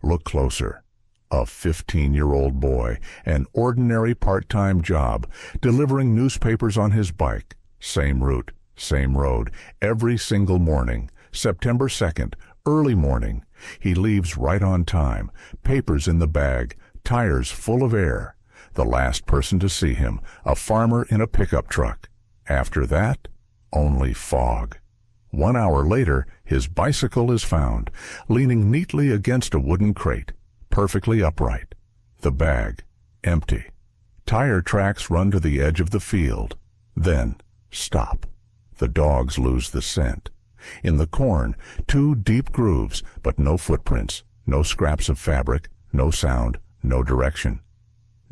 Look closer. A 15-year-old boy, an ordinary part-time job, delivering newspapers on his bike. Same route, same road, every single morning. September 2nd, early morning. He leaves right on time, papers in the bag, tires full of air. The last person to see him, a farmer in a pickup truck. After that, only fog. 1 hour later, his bicycle is found, leaning neatly against a wooden crate, perfectly upright. The bag, empty. Tire tracks run to the edge of the field. Then, stop. The dogs lose the scent. In the corn, 2 deep grooves, but no footprints, no scraps of fabric, no sound, no direction.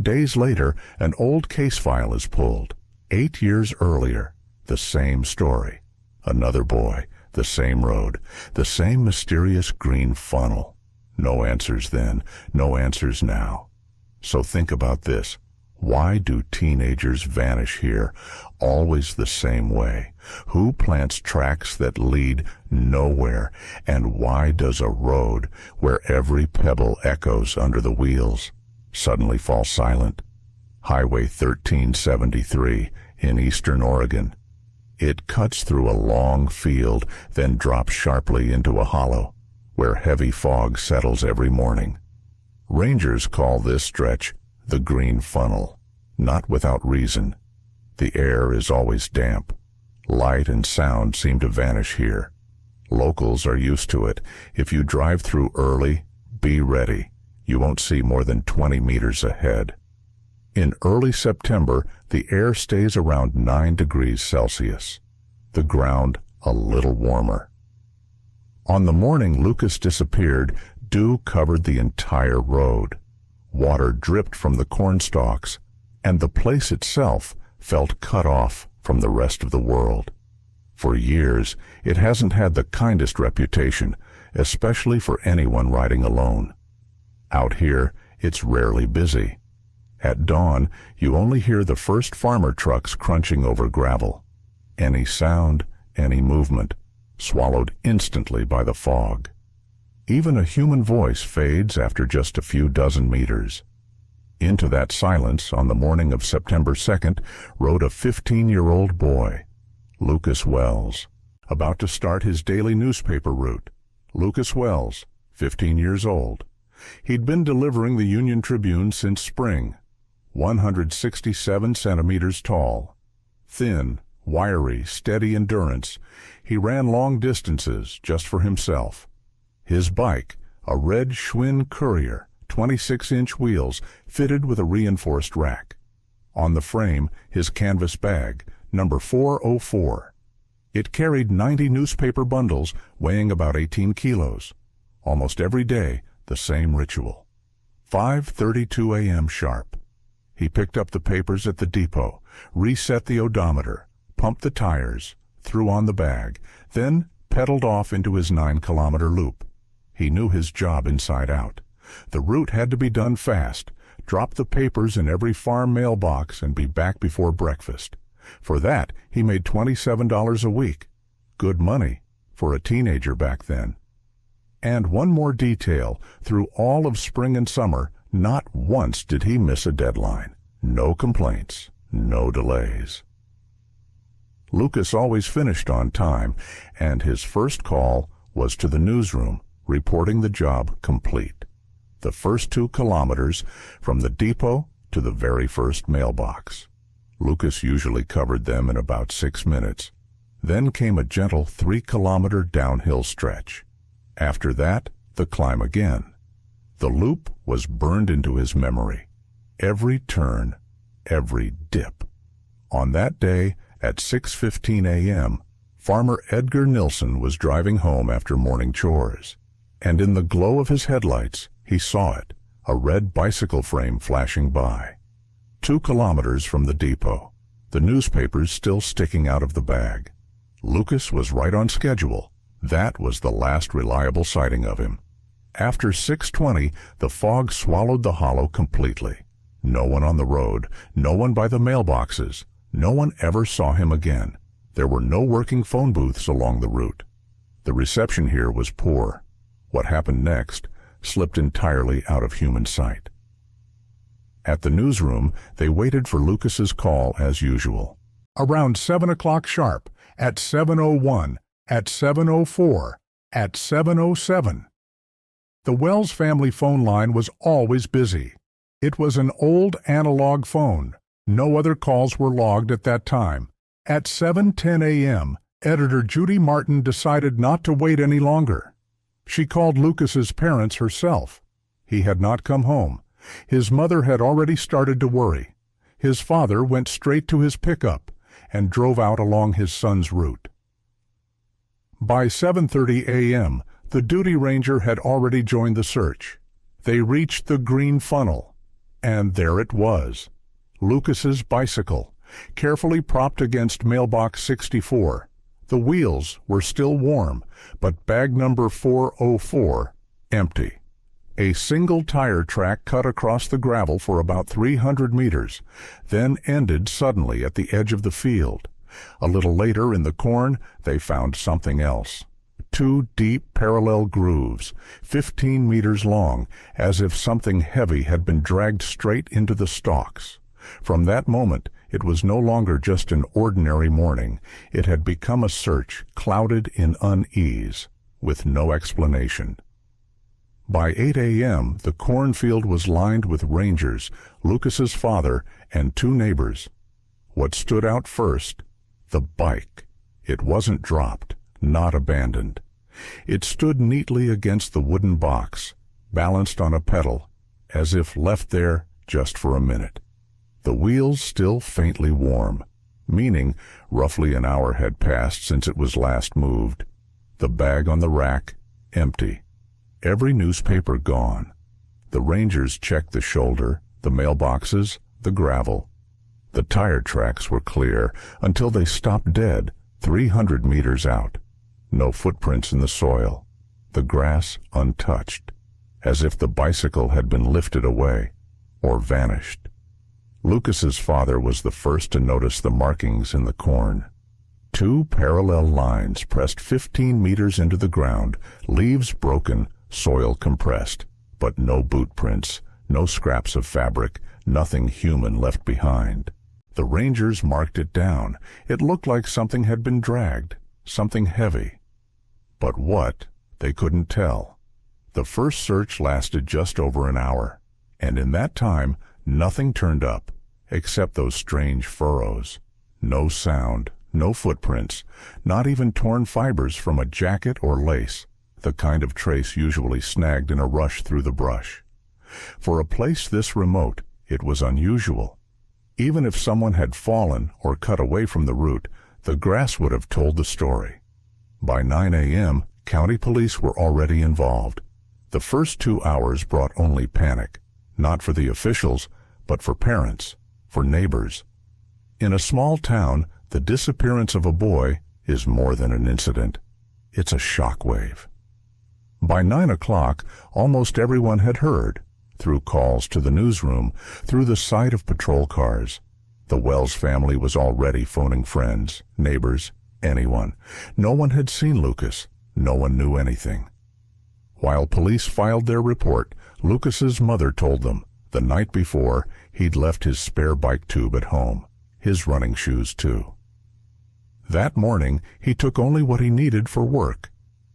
Days later, an old case file is pulled. 8 years earlier, the same story. Another boy, the same road, the same mysterious green funnel. No answers then, no answers now. So think about this. Why do teenagers vanish here, always the same way? Who plants tracks that lead nowhere? And why does a road, where every pebble echoes under the wheels, suddenly fall silent? Highway 1373 in eastern Oregon. It cuts through a long field, then drops sharply into a hollow, where heavy fog settles every morning. Rangers call this stretch the Green Funnel, not without reason. The air is always damp. Light and sound seem to vanish here. Locals are used to it. If you drive through early, be ready. You won't see more than 20 meters ahead. In early September, the air stays around 9 degrees Celsius. The ground a little warmer. On the morning Lucas disappeared, dew covered the entire road. Water dripped from the corn stalks, and the place itself felt cut off from the rest of the world. For years, it hasn't had the kindest reputation, especially for anyone riding alone. Out here, it's rarely busy. At dawn, you only hear the first farmer trucks crunching over gravel. Any sound, any movement, swallowed instantly by the fog. Even a human voice fades after just a few dozen meters. Into that silence, on the morning of September 2nd, rode a 15-year-old boy, Lucas Wells, about to start his daily newspaper route. Lucas Wells, 15 years old. He'd been delivering the Union Tribune since spring. 167 centimeters tall. Thin, wiry, steady endurance. He ran long distances just for himself. His bike, a red Schwinn Courier, 26-inch wheels, fitted with a reinforced rack. On the frame, his canvas bag, number 404. It carried 90 newspaper bundles weighing about 18 kilos. Almost every day, the same ritual. 5:32 a.m. sharp. He picked up the papers at the depot, reset the odometer, pumped the tires, threw on the bag, then pedaled off into his 9-kilometer loop. He knew his job inside out. The route had to be done fast, drop the papers in every farm mailbox and be back before breakfast. For that, he made $27 a week. Good money for a teenager back then. And one more detail, through all of spring and summer, not once did he miss a deadline. No complaints, no delays. Lucas always finished on time, and his first call was to the newsroom, reporting the job complete. The first 2 kilometers, from the depot to the very first mailbox. Lucas usually covered them in about 6 minutes. Then came a gentle 3-kilometer downhill stretch. After that, the climb again. The loop was burned into his memory. Every turn, every dip. On that day, at 6:15 a.m., Farmer Edgar Nilsson was driving home after morning chores. And in the glow of his headlights, he saw it, a red bicycle frame flashing by. 2 kilometers from the depot, the newspapers still sticking out of the bag. Lucas was right on schedule. That was the last reliable sighting of him. After 6:20, the fog swallowed the hollow completely. No one on the road, no one by the mailboxes. No one ever saw him again. There were no working phone booths along the route. The reception here was poor. What happened next? slipped entirely out of human sight. At the newsroom, they waited for Lucas's call as usual. Around 7 o'clock sharp, at 7:01, at 7:04, at 7:07. The Wells family phone line was always busy. It was an old analog phone. No other calls were logged at that time. At 7:10 a.m., editor Judy Martin decided not to wait any longer. She called Lucas's parents herself. He had not come home. His mother had already started to worry. His father went straight to his pickup and drove out along his son's route. By 7:30 a.m., the duty ranger had already joined the search. They reached the green funnel, and there it was. Lucas's bicycle, carefully propped against mailbox 64. The wheels were still warm, but bag number 404 empty. A single tire track cut across the gravel for about 300 meters, then ended suddenly at the edge of the field. A little later in the corn, they found something else. 2 deep parallel grooves, 15 meters long, as if something heavy had been dragged straight into the stalks. From that moment, it was no longer just an ordinary morning. It had become a search clouded in unease, with no explanation. By 8 a.m., the cornfield was lined with rangers, Lucas's father, and 2 neighbors. What stood out first? The bike. It wasn't dropped, not abandoned. It stood neatly against the wooden box, balanced on a pedal, as if left there just for a minute. The wheels still faintly warm, meaning roughly an hour had passed since it was last moved. The bag on the rack, empty. Every newspaper gone. The rangers checked the shoulder, the mailboxes, the gravel. The tire tracks were clear until they stopped dead 300 meters out. No footprints in the soil. The grass untouched, as if the bicycle had been lifted away or vanished. Lucas's father was the first to notice the markings in the corn. 2 parallel lines pressed 15 meters into the ground, leaves broken, soil compressed, but no boot prints, no scraps of fabric, nothing human left behind. The rangers marked it down. It looked like something had been dragged, something heavy. But what? They couldn't tell. The first search lasted just over an hour, and in that time, nothing turned up, except those strange furrows. No sound, no footprints, not even torn fibers from a jacket or lace, the kind of trace usually snagged in a rush through the brush. For a place this remote, it was unusual. Even if someone had fallen or cut away from the route, the grass would have told the story. By 9 a.m., county police were already involved. The first 2 hours brought only panic, not for the officials, but for parents, for neighbors. In a small town, the disappearance of a boy is more than an incident. It's a shockwave. By 9 o'clock, almost everyone had heard, through calls to the newsroom, through the sight of patrol cars. The Wells family was already phoning friends, neighbors, anyone. No one had seen Lucas. No one knew anything. While police filed their report, Lucas's mother told them, the night before, he'd left his spare bike tube at home, his running shoes too. That morning, he took only what he needed for work.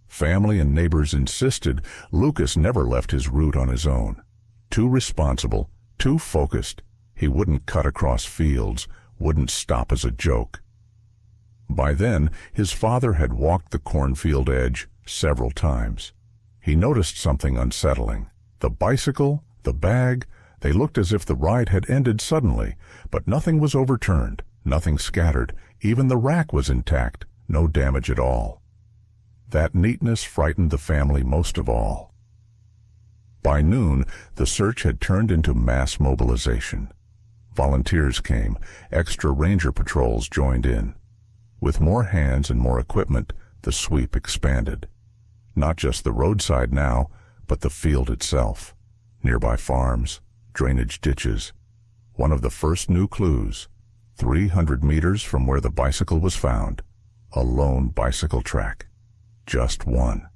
Family and neighbors insisted Lucas never left his route on his own. Too responsible, too focused. He wouldn't cut across fields, wouldn't stop as a joke. By then, his father had walked the cornfield edge several times. He noticed something unsettling. The bicycle, the bag, they looked as if the ride had ended suddenly, but nothing was overturned, nothing scattered. Even the rack was intact, no damage at all. That neatness frightened the family most of all. By noon, the search had turned into mass mobilization. Volunteers came, extra ranger patrols joined in. With more hands and more equipment, the sweep expanded. Not just the roadside now, but the field itself. Nearby farms, drainage ditches. One of the first new clues, 300 meters from where the bicycle was found, a lone bicycle track. Just one.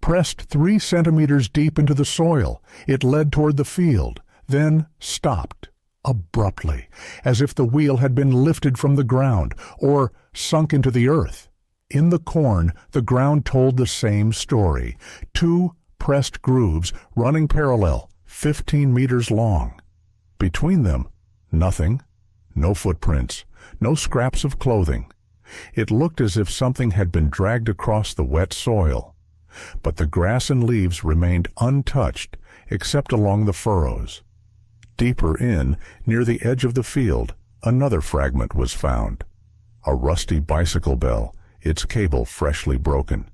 pressed 3 centimeters deep into the soil. It led toward the field, then stopped, abruptly, as if the wheel had been lifted from the ground or sunk into the earth. In the corn, the ground told the same story. 2 pressed grooves running parallel, 15 meters long. Between them, nothing, no footprints, no scraps of clothing. It looked as if something had been dragged across the wet soil. But the grass and leaves remained untouched except along the furrows. Deeper in, near the edge of the field, another fragment was found. A rusty bicycle bell, its cable freshly broken.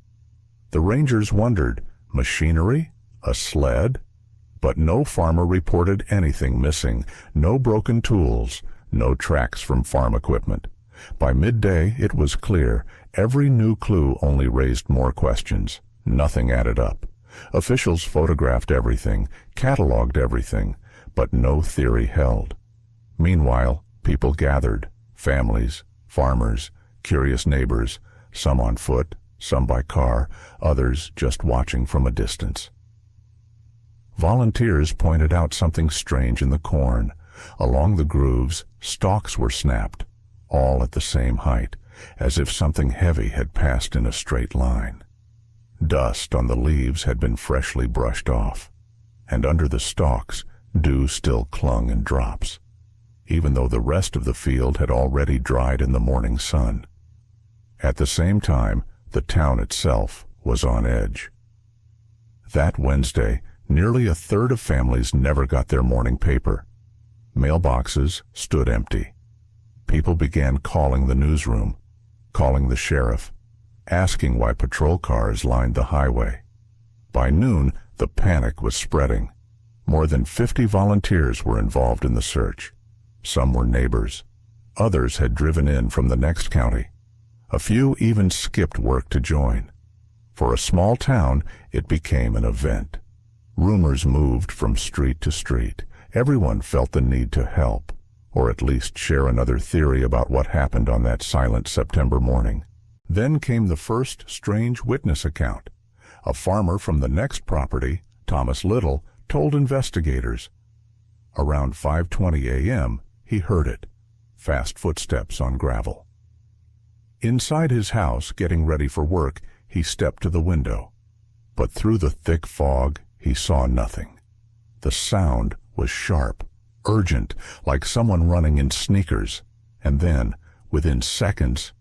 The rangers wondered, machinery? A sled? But no farmer reported anything missing, no broken tools, no tracks from farm equipment. By midday, it was clear. Every new clue only raised more questions. Nothing added up. Officials photographed everything, cataloged everything, but no theory held. Meanwhile, people gathered, families, farmers, curious neighbors, some on foot, some by car, others just watching from a distance. Volunteers pointed out something strange in the corn. Along the grooves, stalks were snapped, all at the same height, as if something heavy had passed in a straight line. Dust on the leaves had been freshly brushed off, and under the stalks, dew still clung in drops, even though the rest of the field had already dried in the morning sun. At the same time, the town itself was on edge. That Wednesday, nearly a third of families never got their morning paper. Mailboxes stood empty. People began calling the newsroom, calling the sheriff, asking why patrol cars lined the highway. By noon, the panic was spreading. More than 50 volunteers were involved in the search. Some were neighbors. Others had driven in from the next county. A few even skipped work to join. For a small town, it became an event. Rumors moved from street to street. Everyone felt the need to help, or at least share another theory about what happened on that silent September morning. Then came the first strange witness account. A farmer from the next property, Thomas Little, told investigators. Around 5:20 a.m., he heard it. Fast footsteps on gravel. Inside his house, getting ready for work, he stepped to the window. But through the thick fog, he saw nothing. The sound was sharp, urgent, like someone running in sneakers. And then, within seconds,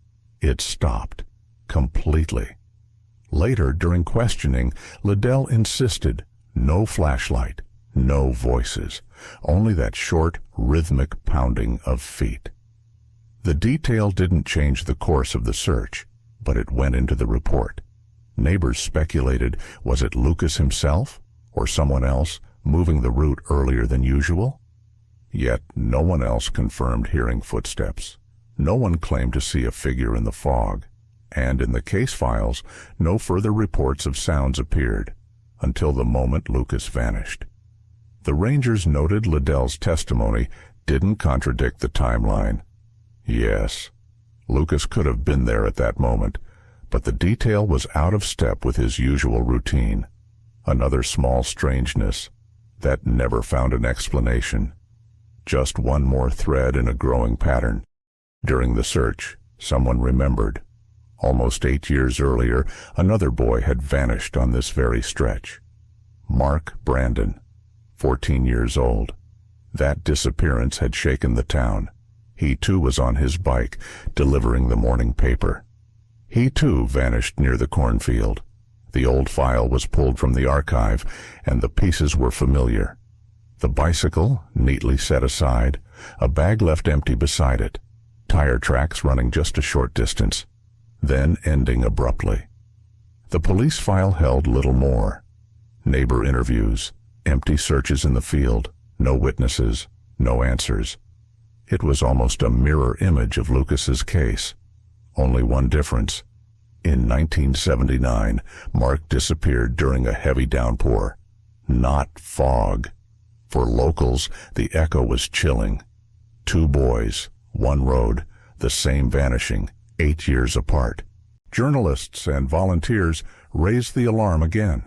it stopped. Completely. Later, during questioning, Liddell insisted, no flashlight, no voices, only that short, rhythmic pounding of feet. The detail didn't change the course of the search, but it went into the report. Neighbors speculated, was it Lucas himself, or someone else, moving the route earlier than usual? Yet no one else confirmed hearing footsteps. No one claimed to see a figure in the fog. And in the case files, no further reports of sounds appeared, until the moment Lucas vanished. The rangers noted Liddell's testimony didn't contradict the timeline. Yes, Lucas could have been there at that moment, but the detail was out of step with his usual routine. Another small strangeness that never found an explanation. Just one more thread in a growing pattern. During the search, someone remembered. Almost 8 years earlier, another boy had vanished on this very stretch. Mark Brandon, 14 years old. That disappearance had shaken the town. He too was on his bike, delivering the morning paper. He too vanished near the cornfield. The old file was pulled from the archive, and the pieces were familiar. The bicycle, neatly set aside, a bag left empty beside it, tire tracks running just a short distance, then ending abruptly. The police file held little more. Neighbor interviews, empty searches in the field, no witnesses, no answers. It was almost a mirror image of Lucas's case. Only one difference. In 1979, Mark disappeared during a heavy downpour. Not fog. For locals, the echo was chilling. 2 boys, 1 road, the same vanishing, 8 years apart. Journalists and volunteers raised the alarm again.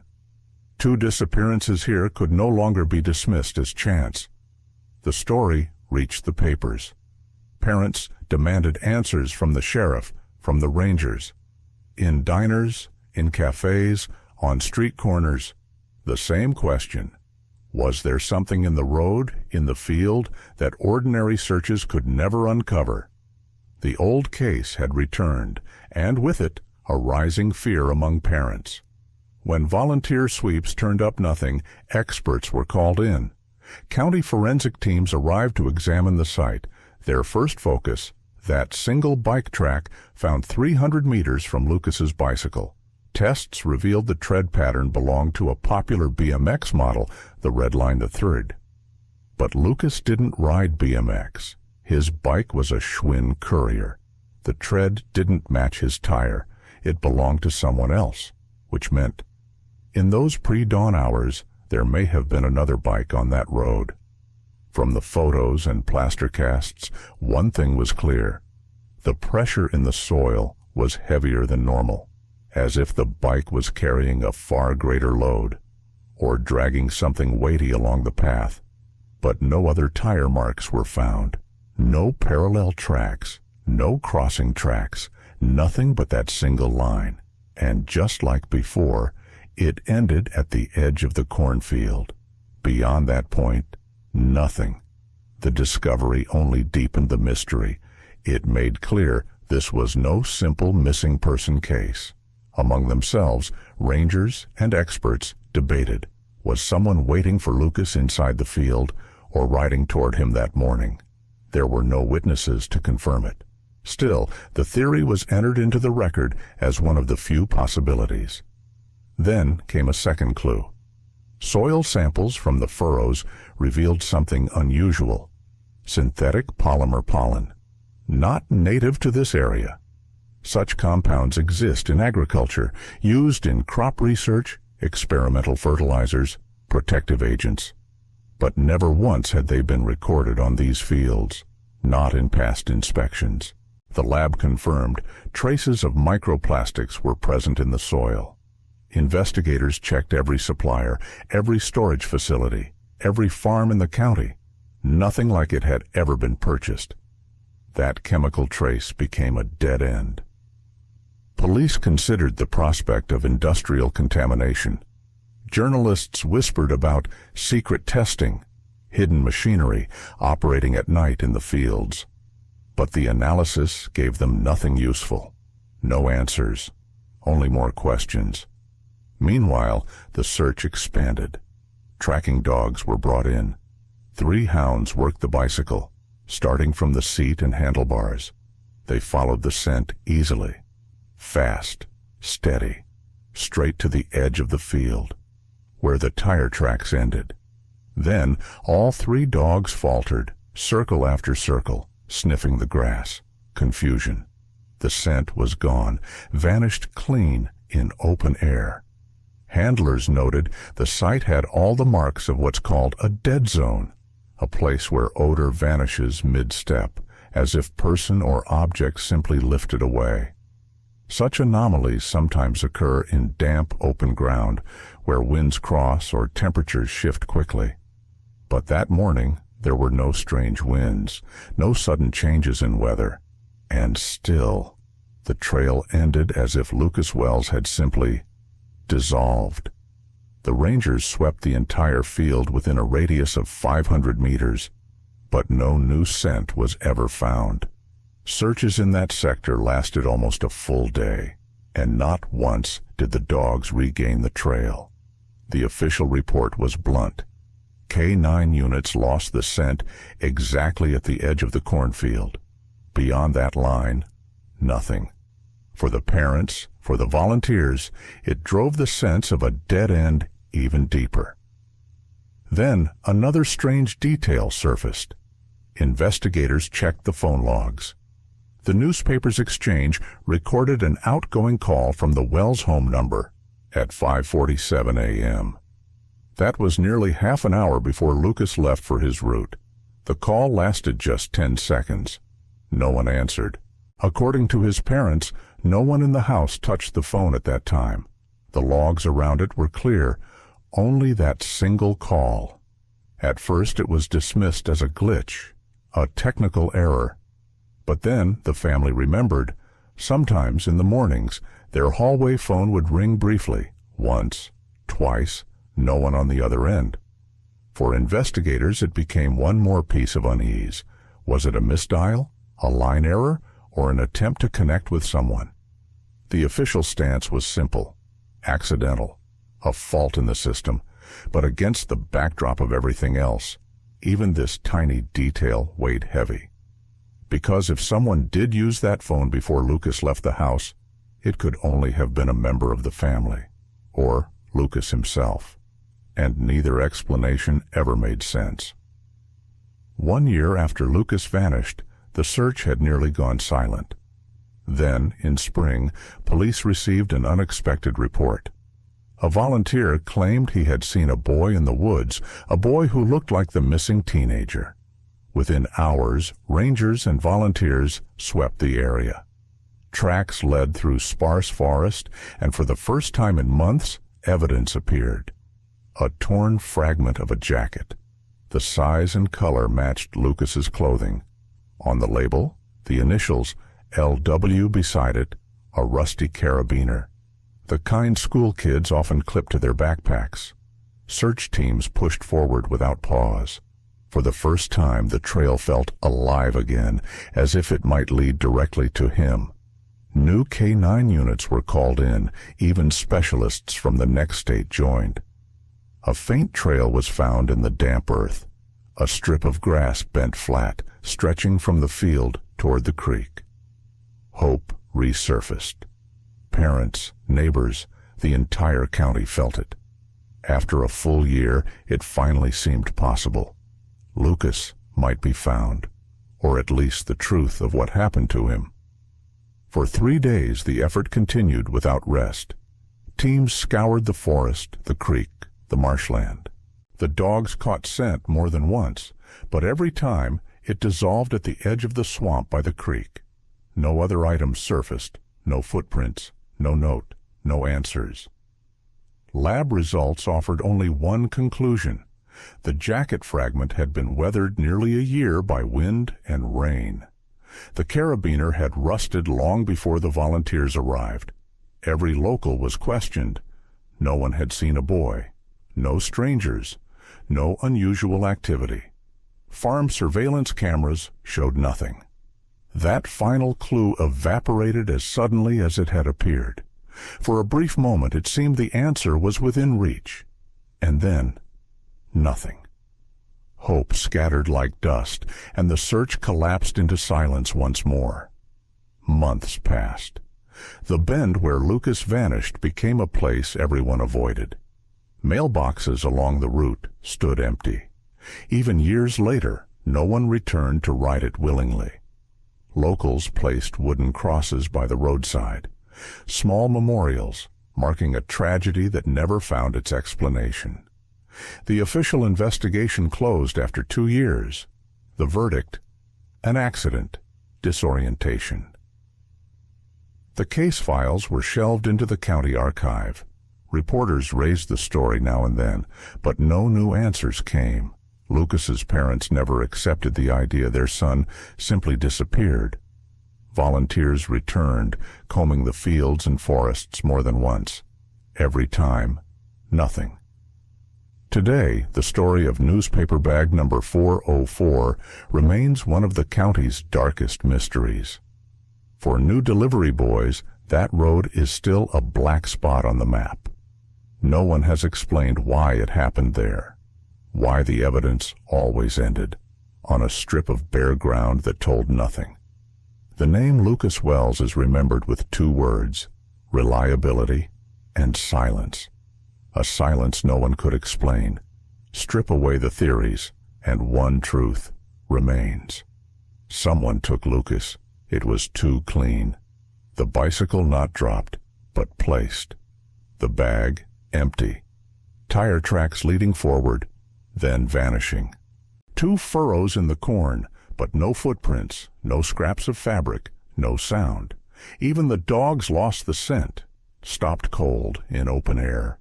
2 disappearances here could no longer be dismissed as chance. The story reached the papers. Parents demanded answers from the sheriff, from the rangers. In diners, in cafes, on street corners, the same question. Was there something in the road, in the field, that ordinary searches could never uncover? The old case had returned, and with it, a rising fear among parents. When volunteer sweeps turned up nothing, experts were called in. County forensic teams arrived to examine the site. Their first focus, that single bike track found 300 meters from Lucas's bicycle. Tests revealed the tread pattern belonged to a popular BMX model, the Redline III. But Lucas didn't ride BMX. His bike was a Schwinn Courier. The tread didn't match his tire. It belonged to someone else, which meant, in those pre-dawn hours, there may have been another bike on that road. From the photos and plaster casts, one thing was clear. The pressure in the soil was heavier than normal, as if the bike was carrying a far greater load, or dragging something weighty along the path. But no other tire marks were found. No parallel tracks, no crossing tracks, nothing but that single line. And just like before, it ended at the edge of the cornfield. Beyond that point, nothing. The discovery only deepened the mystery. It made clear this was no simple missing person case. Among themselves, rangers and experts debated. Was someone waiting for Lucas inside the field or riding toward him that morning? There were no witnesses to confirm it. Still, the theory was entered into the record as one of the few possibilities. Then came a second clue. Soil samples from the furrows revealed something unusual. Synthetic polymer pollen. Not native to this area. Such compounds exist in agriculture, used in crop research, experimental fertilizers, protective agents. But never once had they been recorded on these fields, not in past inspections. The lab confirmed traces of microplastics were present in the soil. Investigators checked every supplier, every storage facility, every farm in the county. Nothing like it had ever been purchased. That chemical trace became a dead end. Police considered the prospect of industrial contamination. Journalists whispered about secret testing, hidden machinery operating at night in the fields. But the analysis gave them nothing useful. No answers, only more questions. Meanwhile, the search expanded. Tracking dogs were brought in. 3 hounds worked the bicycle, starting from the seat and handlebars. They followed the scent easily, fast, steady, straight to the edge of the field, where the tire tracks ended. Then all 3 dogs faltered, circle after circle, sniffing the grass. Confusion. The scent was gone, vanished clean in open air. Handlers noted the site had all the marks of what's called a dead zone, a place where odor vanishes mid-step, as if person or object simply lifted away. Such anomalies sometimes occur in damp, open ground, where winds cross or temperatures shift quickly. But that morning, there were no strange winds, no sudden changes in weather, and still, the trail ended as if Lucas Wells had simply dissolved. The rangers swept the entire field within a radius of 500 meters, but no new scent was ever found. Searches in that sector lasted almost a full day, and not once did the dogs regain the trail. The official report was blunt. K9 units lost the scent exactly at the edge of the cornfield. Beyond that line, nothing. For the parents, for the volunteers, it drove the sense of a dead end even deeper. Then another strange detail surfaced. Investigators checked the phone logs. The newspaper's exchange recorded an outgoing call from the Wells home number at 5:47 a.m. That was nearly half an hour before Lucas left for his route. The call lasted just 10 seconds. No one answered. According to his parents, no one in the house touched the phone at that time. The logs around it were clear, only that single call. At first it was dismissed as a glitch, a technical error. But then the family remembered, sometimes in the mornings, their hallway phone would ring briefly, once, twice, no one on the other end. For investigators, it became one more piece of unease. Was it a misdial, a line error, or an attempt to connect with someone? The official stance was simple: accidental, a fault in the system, but against the backdrop of everything else, even this tiny detail weighed heavy. Because if someone did use that phone before Lucas left the house, it could only have been a member of the family, or Lucas himself, and neither explanation ever made sense. 1 year after Lucas vanished, the search had nearly gone silent. Then, in spring, police received an unexpected report. A volunteer claimed he had seen a boy in the woods, a boy who looked like the missing teenager. Within hours, rangers and volunteers swept the area. Tracks led through sparse forest, and for the first time in months, evidence appeared. A torn fragment of a jacket. The size and color matched Lucas's clothing. On the label, the initials LW beside it, a rusty carabiner. The kind school kids often clipped to their backpacks. Search teams pushed forward without pause. For the first time, the trail felt alive again, as if it might lead directly to him. New K-9 units were called in, even specialists from the next state joined. A faint trail was found in the damp earth, a strip of grass bent flat, stretching from the field toward the creek. Hope resurfaced. Parents, neighbors, the entire county felt it. After a full year, it finally seemed possible. Lucas might be found, or at least the truth of what happened to him. For 3 days, the effort continued without rest. Teams scoured the forest, the creek, the marshland. The dogs caught scent more than once, but every time it dissolved at the edge of the swamp by the creek. No other items surfaced, no footprints, no note, no answers. Lab results offered only one conclusion. The jacket fragment had been weathered nearly a year by wind and rain. The carabiner had rusted long before the volunteers arrived. Every local was questioned. No one had seen a boy. No strangers. No unusual activity. Farm surveillance cameras showed nothing. That final clue evaporated as suddenly as it had appeared. For a brief moment it seemed the answer was within reach. And then, nothing. Hope scattered like dust, and the search collapsed into silence once more. Months passed. The bend where Lucas vanished became a place everyone avoided. Mailboxes along the route stood empty. Even years later, no one returned to write it willingly. Locals placed wooden crosses by the roadside, small memorials marking a tragedy that never found its explanation. The official investigation closed after 2 years. The verdict: an accident, disorientation. The case files were shelved into the county archive. Reporters raised the story now and then, but no new answers came. Lucas's parents never accepted the idea their son simply disappeared. Volunteers returned, combing the fields and forests more than once. Every time, nothing. Today, the story of newspaper bag number 404 remains one of the county's darkest mysteries. For new delivery boys, that road is still a black spot on the map. No one has explained why it happened there, why the evidence always ended on a strip of bare ground that told nothing. The name Lucas Wells is remembered with 2 words: reliability and silence. A silence no one could explain. Strip away the theories, and one truth remains. Someone took Lucas. It was too clean. The bicycle not dropped, but placed. The bag empty. Tire tracks leading forward, then vanishing. 2 furrows in the corn, but no footprints, no scraps of fabric, no sound. Even the dogs lost the scent. stopped cold in open air.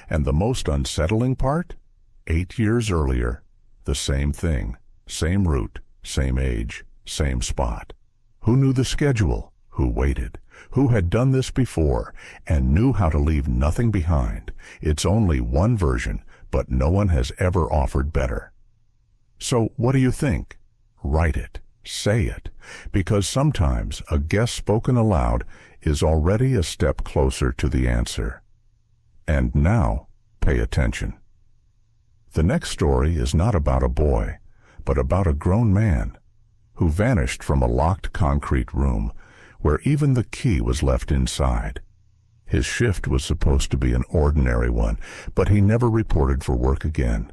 And the most unsettling part? 8 years earlier, the same thing, same route, same age, same spot. Who knew the schedule? Who waited? Who had done this before and knew how to leave nothing behind? It's only one version, but no one has ever offered better. So what do you think? Write it. Say it. Because sometimes a guess spoken aloud is already a step closer to the answer. And now, pay attention. The next story is not about a boy, but about a grown man who vanished from a locked concrete room where even the key was left inside. His shift was supposed to be an ordinary one, but he never reported for work again.